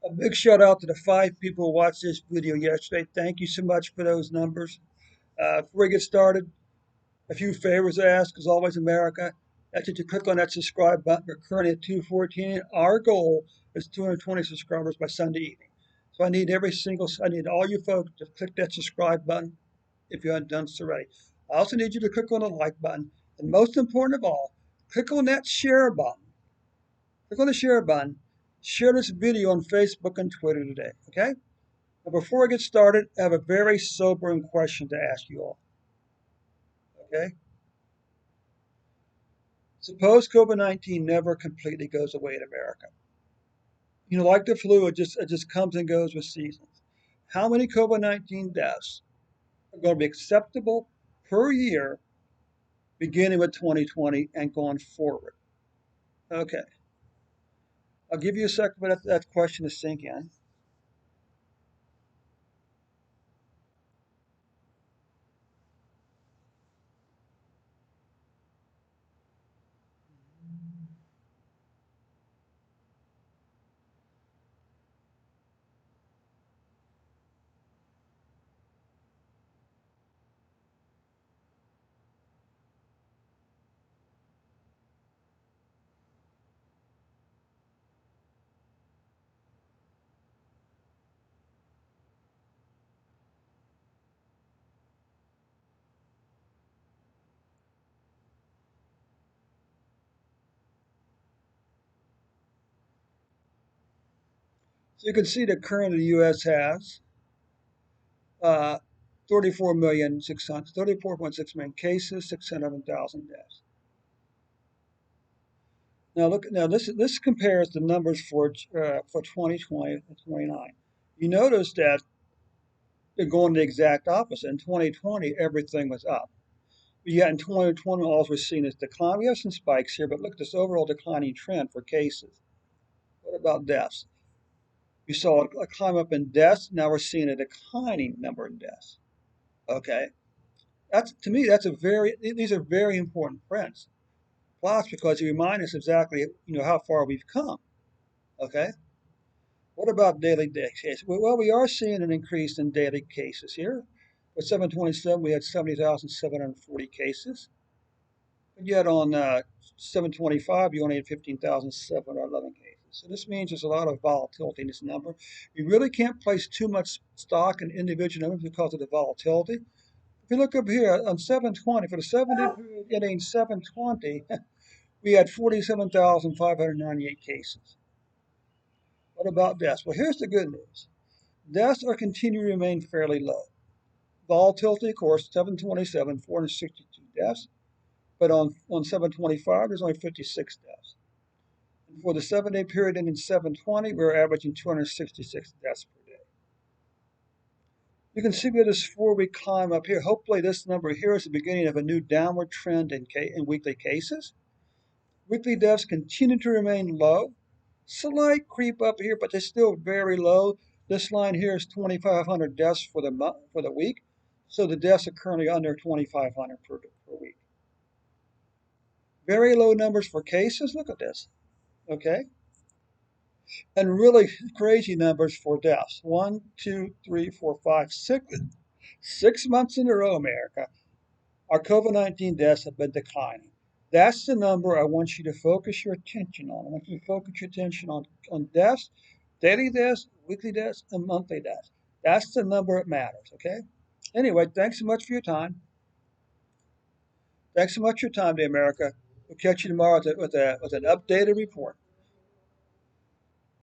A big shout out to the 5 people who watched this video yesterday. Thank you so much for those numbers. Before we get started, a few favors I ask, as always, America. That's that you click on that subscribe button. We're currently at 214. Our goal is 220 subscribers by Sunday evening. So I need all you folks to click that subscribe button if you haven't done so already. I also need you to click on the like button. And most important of all, click on that share button. Click on the share button. Share this video on Facebook and Twitter today, okay? Now, before I get started, I have a very sobering question to ask you all, okay? Suppose COVID-19 never completely goes away in America. You know, like the flu, it just comes and goes with seasons. How many COVID-19 deaths are going to be acceptable per year, beginning with 2020 and going forward? Okay, I'll give you a second for that question to sink in. So you can see that currently the U.S. has uh, 34.6 million cases, 607,000 deaths. Now look, now this compares the numbers for 2020 and 29. You notice that they're going the exact opposite. In 2020, everything was up. But yet in 2020, all we're seeing is decline. We have some spikes here, but look at this overall declining trend for cases. What about deaths? We saw a climb up in deaths. Now we're seeing a declining number of deaths. Okay, that's to me these are very important trends. Plus, because they remind us exactly how far we've come. Okay, what about daily cases? Well, we are seeing an increase in daily cases here. With 727, we had 70,740 cases. But yet on 725, you only had 15,711 cases. So this means there's a lot of volatility in this number. You really can't place too much stock in individual numbers because of the volatility. If you look up here on 720, for the 7-day period ending 720, we had 47,598 cases. What about deaths? Well, here's the good news. Deaths are continuing to remain fairly low. Volatility, of course, 727, 462 deaths. But on 725, there's only 56 deaths. And for the 7-day period ending 720, we're averaging 266 deaths per day. You can see with this 4-week climb up here. Hopefully this number here is the beginning of a new downward trend in weekly cases. Weekly deaths continue to remain low. Slight creep up here, but they're still very low. This line here is 2,500 deaths for the week. So the deaths are currently under 2,500 per week. Very low numbers for cases. Look at this. Okay. And really crazy numbers for deaths. 1, 2, 3, 4, 5, 6. 6 months in a row, America, our COVID-19 deaths have been declining. That's the number I want you to focus your attention on. I want you to focus your attention on deaths, daily deaths, weekly deaths, and monthly deaths. That's the number that matters, okay? Anyway, thanks so much for your time. Thanks so much for your time, dear America. We'll catch you tomorrow with an updated report.